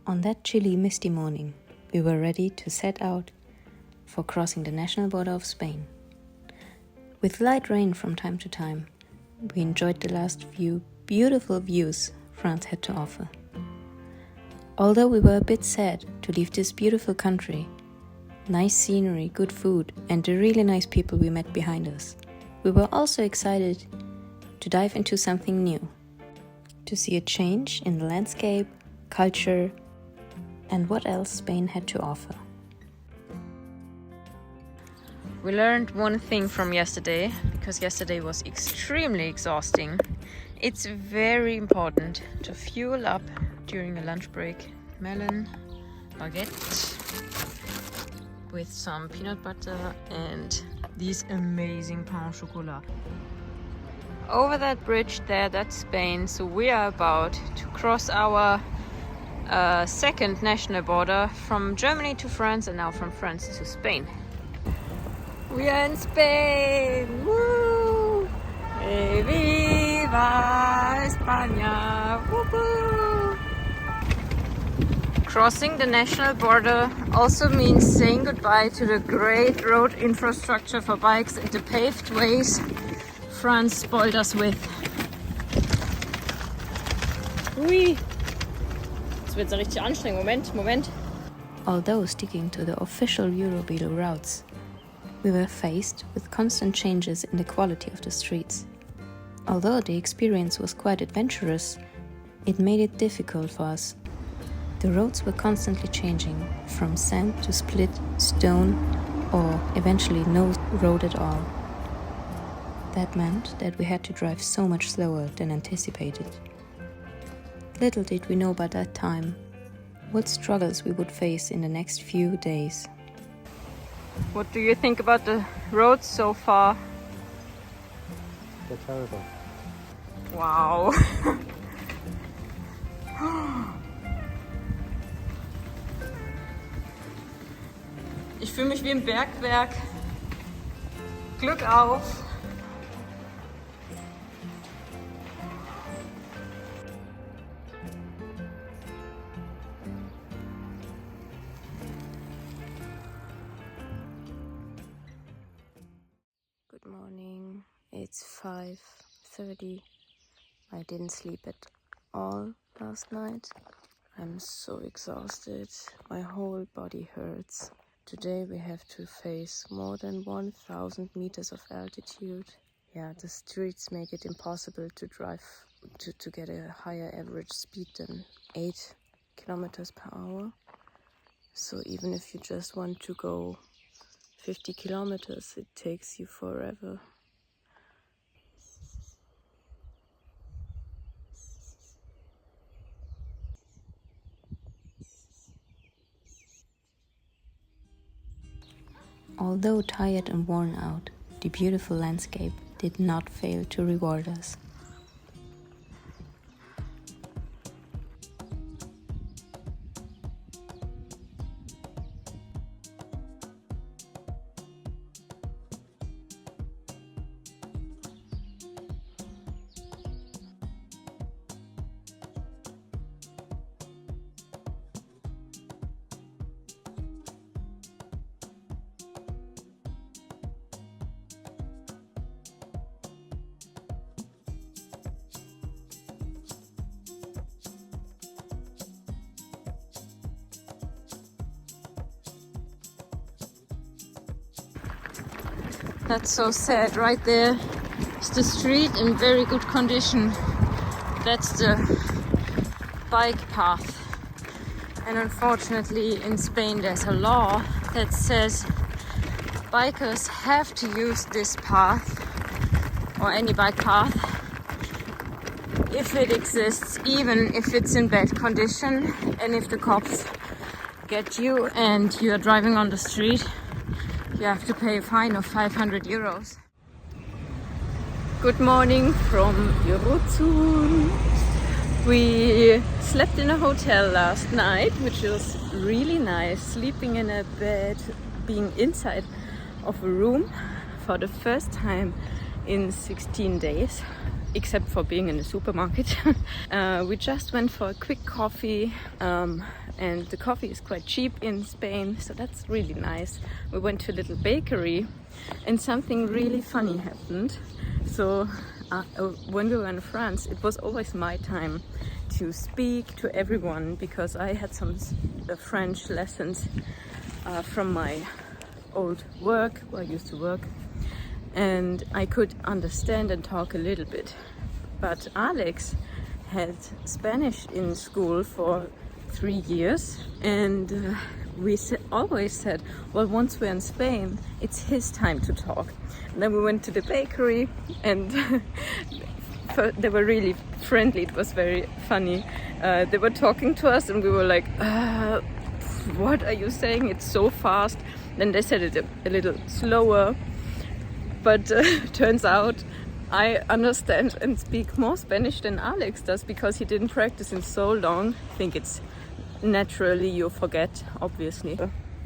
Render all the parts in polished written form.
On that chilly, misty morning, we were ready to set out for crossing the national border of Spain. With light rain from time to time, we enjoyed the last few beautiful views France had to offer. Although we were a bit sad to leave this beautiful country, nice scenery, good food, and the really nice people we met behind us, we were also excited to dive into something new, to see a change in the landscape, culture, and what else Spain had to offer. We learned one thing from yesterday, because yesterday was extremely exhausting. It's very important to fuel up during a lunch break. Melon, baguette with some peanut butter and these amazing pain au chocolat. Over that bridge there, that's Spain, so we are about to cross our second national border from Germany to France and now from France to Spain. We are in Spain! Woo! Hey, viva España! Woo-hoo! Crossing the national border also means saying goodbye to the great road infrastructure for bikes and the paved ways France spoiled us with. Ui! Jetzt wird's richtig anstrengend. Moment. Although sticking to the official EuroVelo routes, we were faced with constant changes in the quality of the streets. Although the experience was quite adventurous, it made it difficult for us. The roads were constantly changing, from sand to split, stone, or eventually no road at all. That meant that we had to drive so much slower than anticipated. Little did we know by that time what struggles we would face in the next few days. What do you think about the roads so far? They're terrible. Wow. Ich fühle mich wie im Bergwerk. Glück auf! Good morning. It's 5:30. I didn't sleep at all last night. I'm so exhausted. My whole body hurts. Today we have to face more than 1,000 meters of altitude. Yeah, the streets make it impossible to drive to get a higher average speed than 8 kilometers per hour. So even if you just want to go 50 kilometers, it takes you forever. Although tired and worn out, the beautiful landscape did not fail to reward us. That's so sad. Right there is the street in very good condition. That's the bike path. And unfortunately in Spain there's a law that says bikers have to use this path or any bike path if it exists, even if it's in bad condition, and if the cops get you and you are driving on the street, you have to pay a fine of 500 euros. Good morning from Eurozone. We slept in a hotel last night, which was really nice. Sleeping in a bed, being inside of a room for the first time in 16 days, except for being in the supermarket. We just went for a quick coffee and the coffee is quite cheap in Spain, so that's really nice. We went to a little bakery and something really funny happened. So when we were in France, it was always my time to speak to everyone because I had some French lessons from my old work where I used to work, and I could understand and talk a little bit. But Alex had Spanish in school for 3 years, and we always said, well, once we're in Spain, it's his time to talk. And then we went to the bakery, and they were really friendly. It was very funny. They were talking to us, and we were like, what are you saying? It's so fast. Then they said it a little slower, but turns out I understand and speak more Spanish than Alex does because he didn't practice in so long. I think it's naturally you forget, obviously.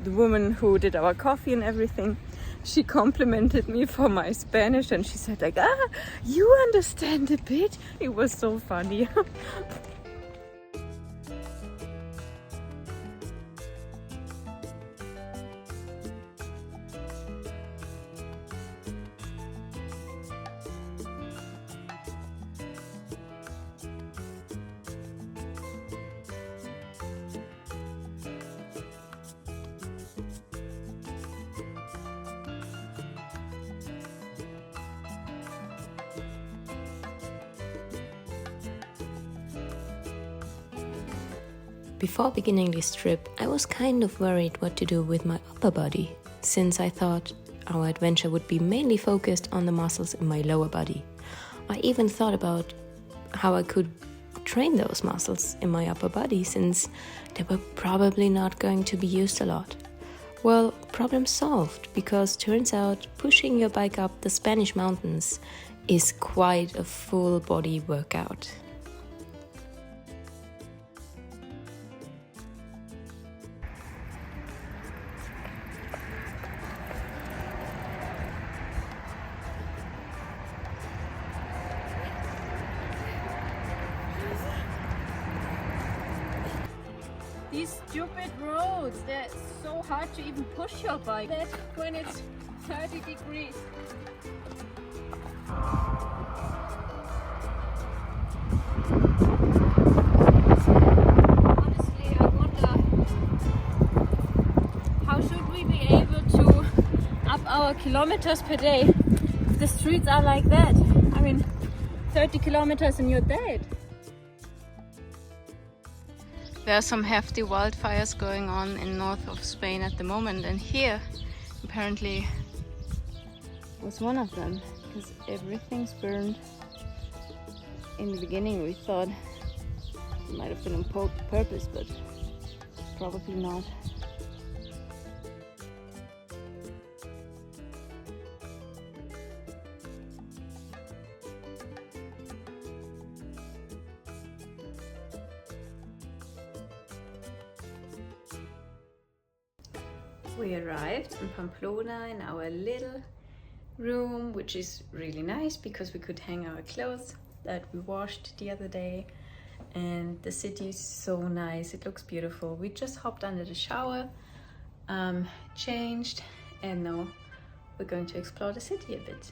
The woman who did our coffee and everything, she complimented me for my Spanish, and she said like, you understand a bit. It was so funny. Before beginning this trip, I was kind of worried what to do with my upper body, since I thought our adventure would be mainly focused on the muscles in my lower body. I even thought about how I could train those muscles in my upper body, since they were probably not going to be used a lot. Well, problem solved, because turns out pushing your bike up the Spanish mountains is quite a full body workout. These stupid roads, they're so hard to even push your bike. That's when it's 30 degrees. Honestly, I wonder, how should we be able to up our kilometers per day if the streets are like that? I mean, 30 kilometers and you're dead. There are some hefty wildfires going on in north of Spain at the moment, and here apparently was one of them, because everything's burned. In the beginning we thought it might have been on purpose, but probably not. We arrived in Pamplona in our little room, which is really nice because we could hang our clothes that we washed the other day, and the city is so nice. It looks beautiful. We just hopped under the shower, changed, and now we're going to explore the city a bit.